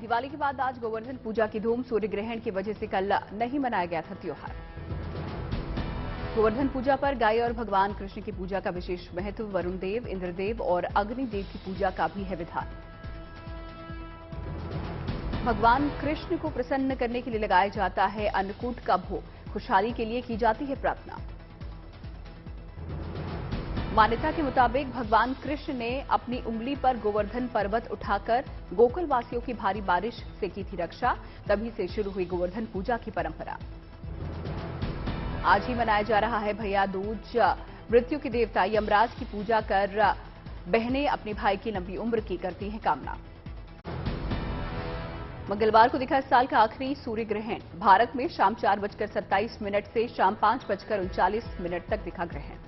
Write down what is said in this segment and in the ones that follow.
दिवाली के बाद आज गोवर्धन पूजा की धूम। सूर्य ग्रहण की वजह से कल नहीं मनाया गया था त्योहार। गोवर्धन पूजा पर गाय और भगवान कृष्ण की पूजा का विशेष महत्व। वरुण देव, इंद्रदेव और अग्निदेव की पूजा का भी है विधान। भगवान कृष्ण को प्रसन्न करने के लिए लगाया जाता है अन्नकूट का भोग। खुशहाली के लिए की जाती है प्रार्थना। मान्यता के मुताबिक भगवान कृष्ण ने अपनी उंगली पर गोवर्धन पर्वत उठाकर गोकुल वासियों की भारी बारिश से की थी रक्षा। तभी से शुरू हुई गोवर्धन पूजा की परंपरा। आज ही मनाया जा रहा है भैया दूज। मृत्यु के देवता यमराज की पूजा कर बहनें अपने भाई की लंबी उम्र की करती हैं कामना। मंगलवार को दिखा इस साल का आखिरी सूर्य ग्रहण। भारत में शाम 4:27 से शाम 5:39 तक दिखा ग्रहण।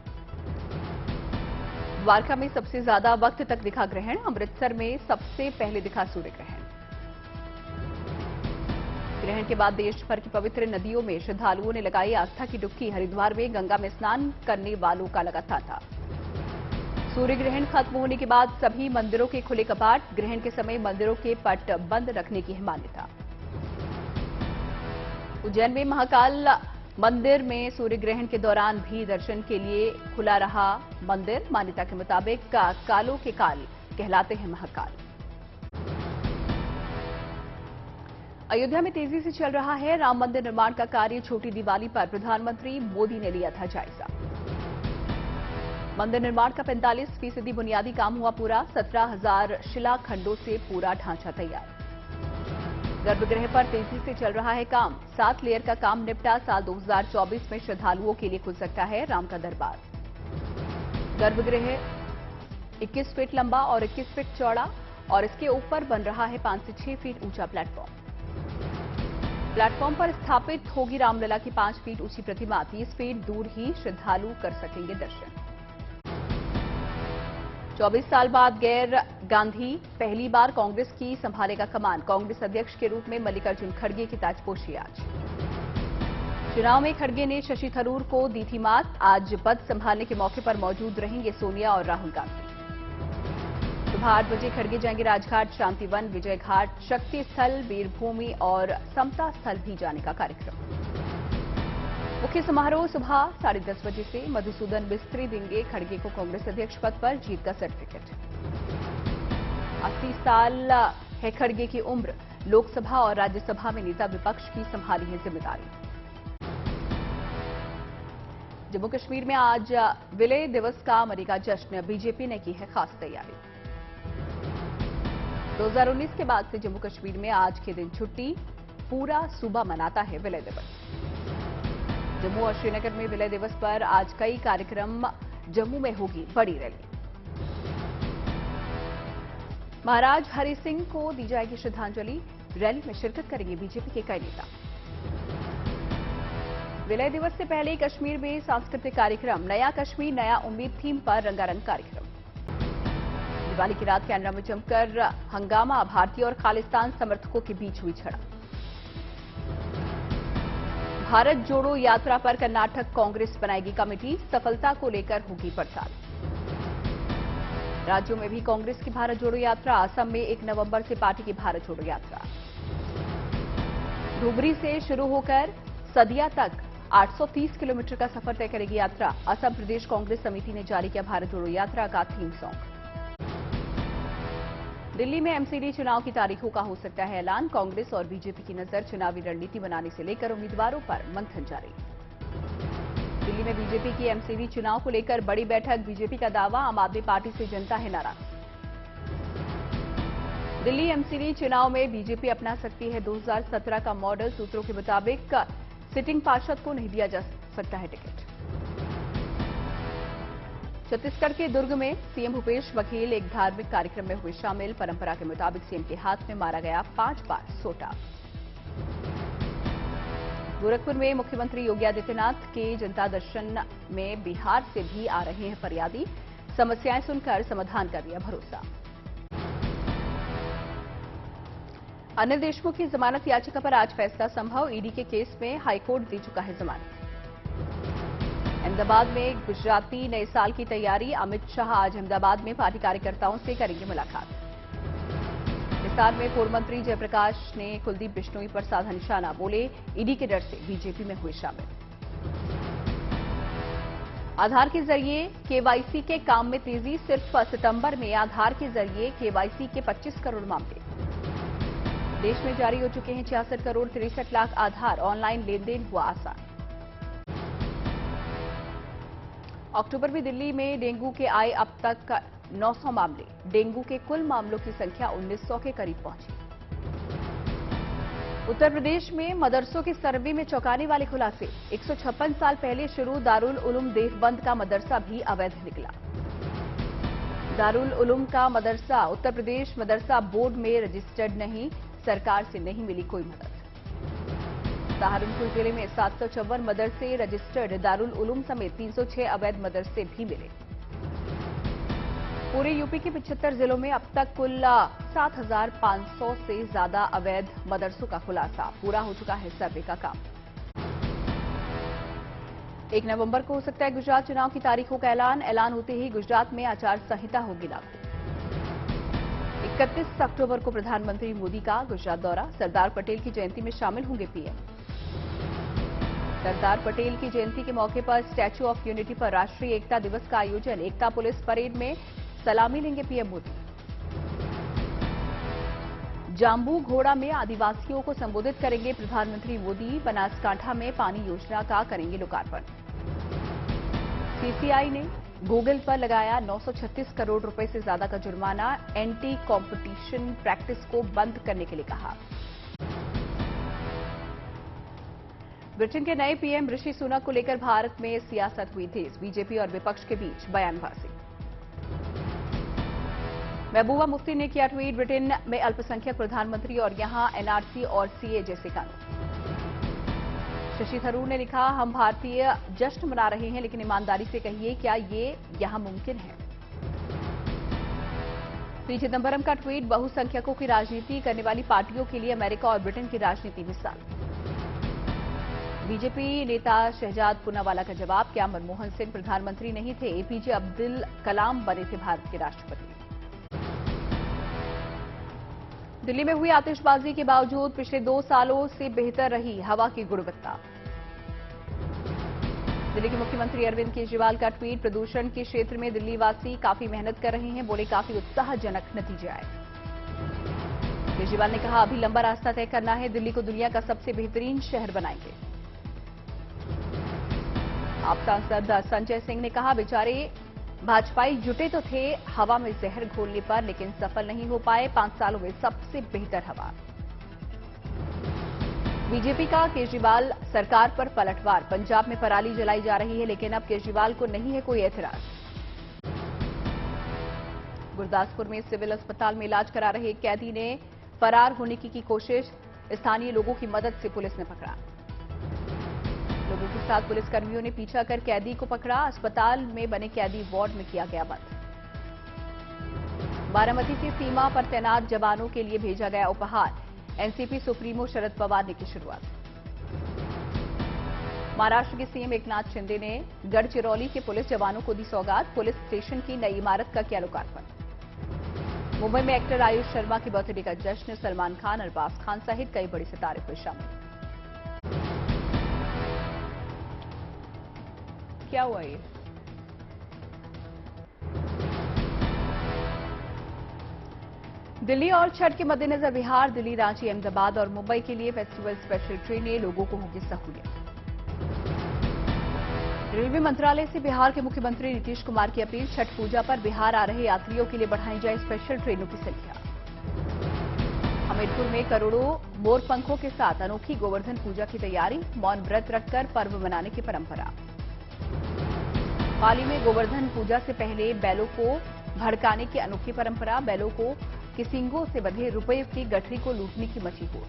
द्वारका में सबसे ज्यादा वक्त तक दिखा ग्रहण। अमृतसर में सबसे पहले दिखा सूर्य ग्रहण। ग्रहण के बाद देश भर की पवित्र नदियों में श्रद्धालुओं ने लगाई आस्था की डुबकी। हरिद्वार में गंगा में स्नान करने वालों का लगा तांता। सूर्य ग्रहण खत्म होने के बाद सभी मंदिरों के खुले कपाट। ग्रहण के समय मंदिरों के पट बंद रखने की है मान्यता। उज्जैन में महाकाल मंदिर में सूर्य ग्रहण के दौरान भी दर्शन के लिए खुला रहा मंदिर। मान्यता के मुताबिक कालों के काल कहलाते हैं महाकाल। अयोध्या में तेजी से चल रहा है राम मंदिर निर्माण का कार्य। छोटी दिवाली पर प्रधानमंत्री मोदी ने लिया था जायजा। मंदिर निर्माण का 45% बुनियादी काम हुआ पूरा। 17,000 शिलाखंडों से पूरा ढांचा तैयार। गर्भगृह पर तेजी से चल रहा है काम। 7 लेयर का काम निपटा। साल 2024 में श्रद्धालुओं के लिए खुल सकता है राम का दरबार। गर्भगृह 21 फीट लंबा और 21 फीट चौड़ा और इसके ऊपर बन रहा है 5 से 6 फीट ऊंचा प्लेटफॉर्म। प्लेटफॉर्म पर स्थापित होगी रामलला की 5 फीट ऊंची प्रतिमा। 30 फीट दूर ही श्रद्धालु कर सकेंगे दर्शन। 24 साल बाद गैर गांधी पहली बार कांग्रेस की संभालेगा कमान। कांग्रेस अध्यक्ष के रूप में मल्लिकार्जुन खड़गे की ताजपोशी आज। चुनाव में खड़गे ने शशि थरूर को दी थी मात। आज पद संभालने के मौके पर मौजूद रहेंगे सोनिया और राहुल गांधी। सुबह 8 बजे खड़गे जाएंगे राजघाट, शांतिवन, विजय घाट, शक्ति स्थल, वीरभूमि और समता स्थल भी जाने का कार्यक्रम। मुख्य समारोह सुबह 10:30 बजे से। मधुसूदन मिस्त्री देंगे खड़गे को कांग्रेस अध्यक्ष पद पर जीत का सर्टिफिकेट। 80 साल है खड़गे की उम्र। लोकसभा और राज्यसभा में नेता विपक्ष की संभाली है जिम्मेदारी। जम्मू कश्मीर में आज विलय दिवस का मनेगा जश्न। बीजेपी ने की है खास तैयारी। 2019 के बाद से जम्मू कश्मीर में आज के दिन छुट्टी। पूरा सूबा मनाता है विलय दिवस। जम्मू और श्रीनगर में विलय दिवस पर आज कई कार्यक्रम। जम्मू में होगी बड़ी रैली। महाराज हरि सिंह को दी जाएगी श्रद्धांजलि। रैली में शिरकत करेंगे बीजेपी के कई नेता। विलय दिवस से पहले कश्मीर में सांस्कृतिक कार्यक्रम। नया कश्मीर नया उम्मीद थीम पर रंगारंग कार्यक्रम। दिवाली की रात कैनरा में जमकर हंगामा। भारतीय और खालिस्तान समर्थकों के बीच हुई झड़प। भारत जोड़ो यात्रा पर कर्नाटक कांग्रेस बनाएगी कमेटी। सफलता को लेकर होगी पड़ताल। राज्यों में भी कांग्रेस की भारत जोड़ो यात्रा। असम में 1 नवंबर से पार्टी की भारत जोड़ो यात्रा। धुबरी से शुरू होकर सदिया तक 830 किलोमीटर का सफर तय करेगी यात्रा। असम प्रदेश कांग्रेस समिति ने जारी किया भारत जोड़ो यात्रा का थीम सॉन्ग। दिल्ली में एमसीडी चुनाव की तारीखों का हो सकता है ऐलान। कांग्रेस और बीजेपी की नजर चुनावी रणनीति बनाने से लेकर उम्मीदवारों पर मंथन जारी। दिल्ली में बीजेपी की एमसीडी चुनाव को लेकर बड़ी बैठक। बीजेपी का दावा, आम आदमी पार्टी से जनता है नाराज। दिल्ली एमसीडी चुनाव में बीजेपी अपना सकती है 2017 का मॉडल। सूत्रों के मुताबिक सिटिंग पार्षद को नहीं दिया जा सकता है टिकट। छत्तीसगढ़ के दुर्ग में सीएम भूपेश बघेल एक धार्मिक कार्यक्रम में हुए शामिल। परंपरा के मुताबिक सीएम के हाथ में मारा गया 5 बार सोटा। गोरखपुर में मुख्यमंत्री योगी आदित्यनाथ के जनता दर्शन में बिहार से भी आ रहे हैं फरियादी। समस्याएं सुनकर समाधान का दिया भरोसा। अनिल देशमुख की जमानत याचिका पर आज फैसला संभव। ईडी के केस में हाईकोर्ट दे चुका है जमानत। अहमदाबाद में गुजराती नए साल की तैयारी। अमित शाह आज अहमदाबाद में पार्टी कार्यकर्ताओं से करेंगे मुलाकात। इस हिसार में पूर्व मंत्री जयप्रकाश ने कुलदीप बिश्नोई पर साधा निशाना, बोले ईडी के डर से बीजेपी में हुए शामिल। आधार के जरिए केवाईसी के काम में तेजी, सिर्फ सितंबर में आधार के जरिए केवाईसी के 25 करोड़ मामले। देश में जारी हो चुके हैं 66 करोड़ 63 लाख आधार, ऑनलाइन लेन देन हुआ आसान। अक्टूबर में दिल्ली में डेंगू के आए अब तक 900 मामले, डेंगू के कुल मामलों की संख्या 1900 के करीब पहुंची। उत्तर प्रदेश में मदरसों के सर्वे में चौंकाने वाले खुलासे, 156 साल पहले शुरू दारुल उलूम देवबंद का मदरसा भी अवैध निकला। दारुल उलूम का मदरसा उत्तर प्रदेश मदरसा बोर्ड में रजिस्टर्ड नहीं, सरकार से नहीं मिली कोई मदद। सहारनपुर जिले में 754 मदरसे रजिस्टर्ड, दारुल उलूम समेत 306 अवैध मदरसे भी मिले। पूरे यूपी के 75 जिलों में अब तक कुल 7,500 से ज्यादा अवैध मदरसों का खुलासा, पूरा हो चुका है सर्वे का काम। 1 नवंबर को हो सकता है गुजरात चुनाव की तारीखों का ऐलान होते ही गुजरात में आचार संहिता होगी लागू। 31 अक्टूबर को प्रधानमंत्री मोदी का गुजरात दौरा, सरदार पटेल की जयंती में शामिल होंगे पीएम। सरदार पटेल की जयंती के मौके पर स्टैच्यू ऑफ यूनिटी पर राष्ट्रीय एकता दिवस का आयोजन, एकता पुलिस परेड में सलामी लेंगे पीएम मोदी। जाम्बू घोड़ा में आदिवासियों को संबोधित करेंगे प्रधानमंत्री मोदी, बनासकांठा में पानी योजना का करेंगे लोकार्पण। सीसीआई ने गूगल पर लगाया 936 करोड़ रुपए से ज्यादा का जुर्माना, एंटी कॉम्पिटिशन प्रैक्टिस को बंद करने के लिए कहा। ब्रिटेन के नए पीएम ऋषि सुनक को लेकर भारत में सियासत हुई तेज, बीजेपी और विपक्ष के बीच बयानबाजी। महबूबा मुफ्ती ने किया ट्वीट, ब्रिटेन में अल्पसंख्यक प्रधानमंत्री और यहां एनआरसी और सीए जैसे कानून। शशि थरूर ने लिखा, हम भारतीय जश्न मना रहे हैं, लेकिन ईमानदारी से कहिए क्या ये यहां मुमकिन है। पी चिदंबरम का ट्वीट, बहुसंख्यकों की राजनीति करने वाली पार्टियों के लिए अमेरिका और ब्रिटेन की राजनीति मिसाल। बीजेपी नेता शहजाद पूनावाला का जवाब, क्या मनमोहन सिंह प्रधानमंत्री नहीं थे, एपीजे अब्दुल कलाम बने थे भारत के राष्ट्रपति। दिल्ली में हुई आतिशबाजी के बावजूद पिछले 2 सालों से बेहतर रही हवा की गुणवत्ता। दिल्ली के मुख्यमंत्री अरविंद केजरीवाल का ट्वीट, प्रदूषण के क्षेत्र में दिल्ली वासी काफी मेहनत कर रहे हैं, बोले काफी उत्साहजनक नतीजे आए। केजरीवाल ने कहा, अभी लंबा रास्ता तय करना है, दिल्ली को दुनिया का सबसे बेहतरीन शहर बनाएंगे। आप सांसद संजय सिंह ने कहा, बेचारे भाजपाई जुटे तो थे हवा में जहर घोलने पर, लेकिन सफल नहीं हो पाए, 5 सालों में सबसे बेहतर हवा। बीजेपी का केजरीवाल सरकार पर पलटवार, पंजाब में पराली जलाई जा रही है, लेकिन अब केजरीवाल को नहीं है कोई ऐतराज। गुरदासपुर में सिविल अस्पताल में इलाज करा रहे एक कैदी ने फरार होने की कोशिश, स्थानीय लोगों की मदद से पुलिस ने पकड़ा। लोगों के साथ पुलिसकर्मियों ने पीछा कर कैदी को पकड़ा, अस्पताल में बने कैदी वार्ड में किया गया बंद। बारामती से सीमा पर तैनात जवानों के लिए भेजा गया उपहार, एनसीपी सुप्रीमो शरद पवार ने की शुरुआत। महाराष्ट्र के सीएम एकनाथ शिंदे ने गढ़चिरौली के पुलिस जवानों को दी सौगात, पुलिस स्टेशन की नई इमारत का किया लोकार्पण। मुंबई में एक्टर आयुष शर्मा की बर्थडे का जश्न, सलमान खान, अरबाज खान सहित कई बड़े सितारे हुए शामिल। क्या हुआ ये? दिल्ली और छठ के मद्देनजर बिहार, दिल्ली, रांची, अहमदाबाद और मुंबई के लिए फेस्टिवल स्पेशल ट्रेनें, लोगों को होगी सहूलियत। रेलवे मंत्रालय से बिहार के मुख्यमंत्री नीतीश कुमार की अपील, छठ पूजा पर बिहार आ रहे यात्रियों के लिए बढ़ाई जाए स्पेशल ट्रेनों की संख्या। हमीरपुर में करोड़ों मोरपंखों के साथ अनोखी गोवर्धन पूजा की तैयारी, मौन व्रत रखकर पर्व मनाने की परंपरा। पाली में गोवर्धन पूजा से पहले बैलों को भड़काने की अनोखी परंपरा, बैलों को किसिंगों से बंधे रुपये की गठरी को लूटने की मची होड़।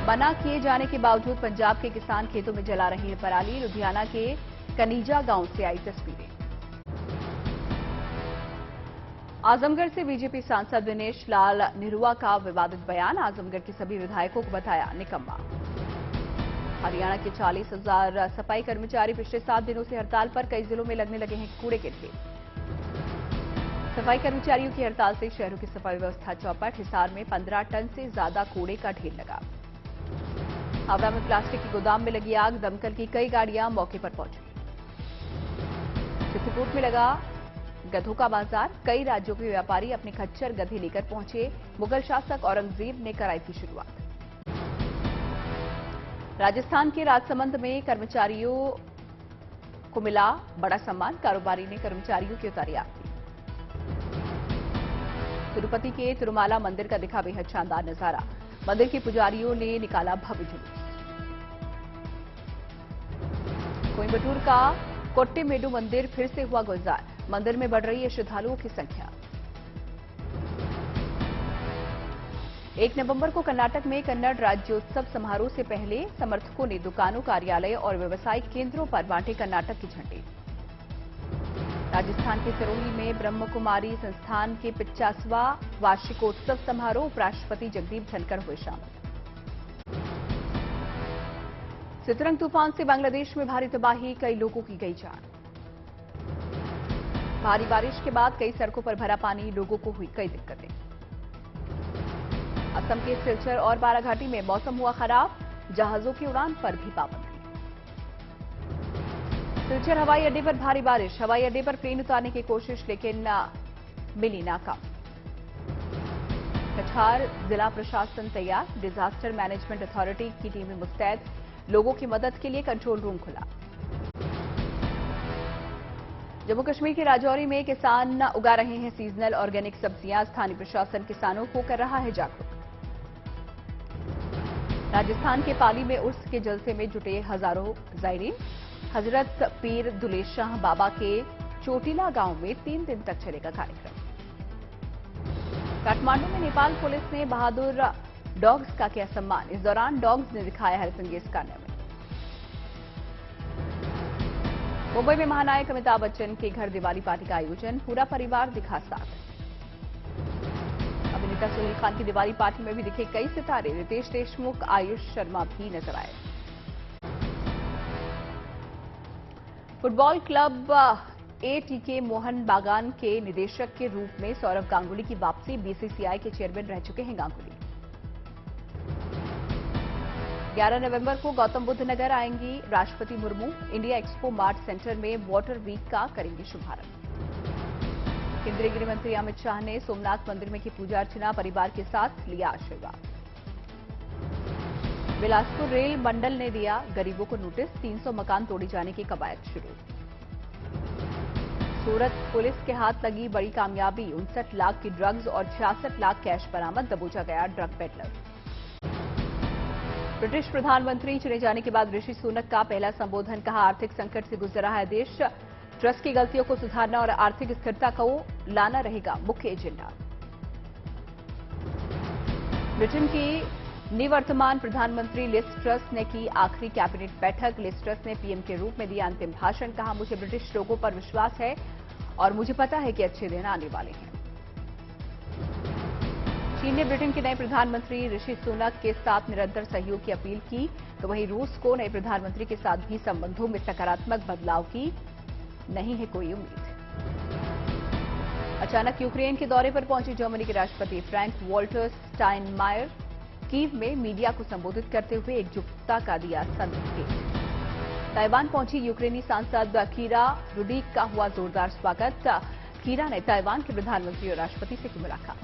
मना किए जाने के बावजूद पंजाब के किसान खेतों में जला रहे हैं पराली, लुधियाना के कनीजा गांव से आई तस्वीरें। आजमगढ़ से बीजेपी सांसद दिनेश लाल निरुआ का विवादित बयान, आजमगढ़ के सभी विधायकों को बताया निकम्मा। हरियाणा के 40,000 सफाई कर्मचारी पिछले 7 दिनों से हड़ताल पर, कई जिलों में लगने लगे हैं कूड़े के ढेर। सफाई कर्मचारियों की हड़ताल से शहरों की सफाई व्यवस्था चौपट। हिसार में 15 टन से ज्यादा कूड़े का ढेर लगा। हावड़ा में प्लास्टिक के गोदाम में लगी आग, दमकल की कई गाड़ियां मौके पर पहुंची। चित्रकूट में लगा गधों का बाजार, कई राज्यों के व्यापारी अपने खच्चर गधे लेकर पहुंचे। मुगल शासक औरंगजेब ने कराई थी शुरुआत। राजस्थान के राजसमंद में कर्मचारियों को मिला बड़ा सम्मान, कारोबारी ने कर्मचारियों की उतारी आरती। तिरुपति के तिरुमाला मंदिर का दिखा बेहद शानदार नजारा, मंदिर के पुजारियों ने निकाला भव्य जुलूस। कोयंबटूर का कोट्टेमेडू मंदिर फिर से हुआ गुलजार, मंदिर में बढ़ रही है श्रद्धालुओं की संख्या। 1 नवंबर को कर्नाटक में कन्नड़ राज्योत्सव समारोह से पहले समर्थकों ने दुकानों, कार्यालय और व्यवसायिक केंद्रों पर बांटे कर्नाटक की झंडे। राजस्थान के सिरोही में ब्रह्म कुमारी संस्थान के 50वां वार्षिकोत्सव समारोह, उपराष्ट्रपति जगदीप धनखड़ हुए शामिल। सितरंग तूफान से बांग्लादेश में भारी तबाही, कई लोगों की गई जान। भारी बारिश के बाद कई सड़कों पर भरा पानी, लोगों को हुई कई दिक्कतें। असम के सिलचर और बाराघाटी में मौसम हुआ खराब, जहाजों की उड़ान पर भी पाबंदी। सिलचर हवाई अड्डे पर भारी बारिश, हवाई अड्डे पर प्लेन उतारने की कोशिश लेकिन मिली नाकाम। कछार जिला प्रशासन तैयार, डिजास्टर मैनेजमेंट अथॉरिटी की टीमें मुस्तैद, लोगों की मदद के लिए कंट्रोल रूम खुला। जम्मू कश्मीर के राजौरी में किसान उगा रहे हैं सीजनल ऑर्गेनिक सब्जियां, स्थानीय प्रशासन किसानों को कर रहा है जागरूक। राजस्थान के पाली में उर्स के जलसे में जुटे हजारों जायरीन, हजरत पीर दुलेशाह बाबा के चोटिला गांव में 3 दिन तक चलेगा कार्यक्रम। काठमांडू में नेपाल पुलिस ने बहादुर डॉग्स का किया सम्मान, इस दौरान डॉग्स ने दिखाया हेल्पिंग कारनामे। मुंबई में महानायक अमिताभ बच्चन के घर दिवाली पार्टी का आयोजन, पूरा परिवार दिखा साथ। अभिनेता सोहेल खान की दिवाली पार्टी में भी दिखे कई सितारे, रितेश देशमुख, आयुष शर्मा भी नजर आए। फुटबॉल क्लब एटीके मोहन बागान के निदेशक के रूप में सौरव गांगुली की वापसी, बीसीसीआई के चेयरमैन रह चुके हैं गांगुली। 11 नवंबर को गौतम बुद्ध नगर आएंगी राष्ट्रपति Murmu, India expo mart centre में वाटर वीक का करेंगे शुभारंभ। केंद्रीय गृह मंत्री अमित शाह ने सोमनाथ मंदिर में की पूजा अर्चना, परिवार के साथ लिया आशीर्वाद। बिलासपुर रेल मंडल ने दिया गरीबों को नोटिस, 300 मकान तोड़े जाने की कवायद शुरू। सूरत पुलिस के हाथ लगी बड़ी कामयाबी, 59 लाख की ड्रग्स और 66 लाख कैश बरामद, दबोचा गया ड्रग पेडलर। ब्रिटिश प्रधानमंत्री चुने जाने के बाद ऋषि सुनक का पहला संबोधन, कहा आर्थिक संकट से गुजर रहा है देश, ट्रस्ट की गलतियों को सुधारना और आर्थिक स्थिरता को लाना रहेगा मुख्य एजेंडा। ब्रिटेन की निवर्तमान प्रधानमंत्री लिज ट्रस ने की आखिरी कैबिनेट बैठक, लिज ट्रस ने पीएम के रूप में दिया अंतिम भाषण, कहा मुझे ब्रिटिश लोगों पर विश्वास है और मुझे पता है कि अच्छे दिन आने वाले हैं। चीन ने ब्रिटेन के नए प्रधानमंत्री ऋषि सुनक के साथ निरंतर सहयोग की अपील की, तो वहीं रूस को नए प्रधानमंत्री के साथ भी संबंधों में सकारात्मक बदलाव की नहीं है कोई उम्मीद। अचानक यूक्रेन के दौरे पर पहुंचे जर्मनी के राष्ट्रपति फ्रैंक वॉल्टर स्टाइनमायर, कीव में मीडिया को संबोधित करते हुए एकजुटता का दिया संदेश। ताइवान पहुंची यूक्रेनी सांसद कीरा रुडिक का हुआ जोरदार स्वागत, कीरा ने ताइवान के प्रधानमंत्री और राष्ट्रपति से की मुलाकात।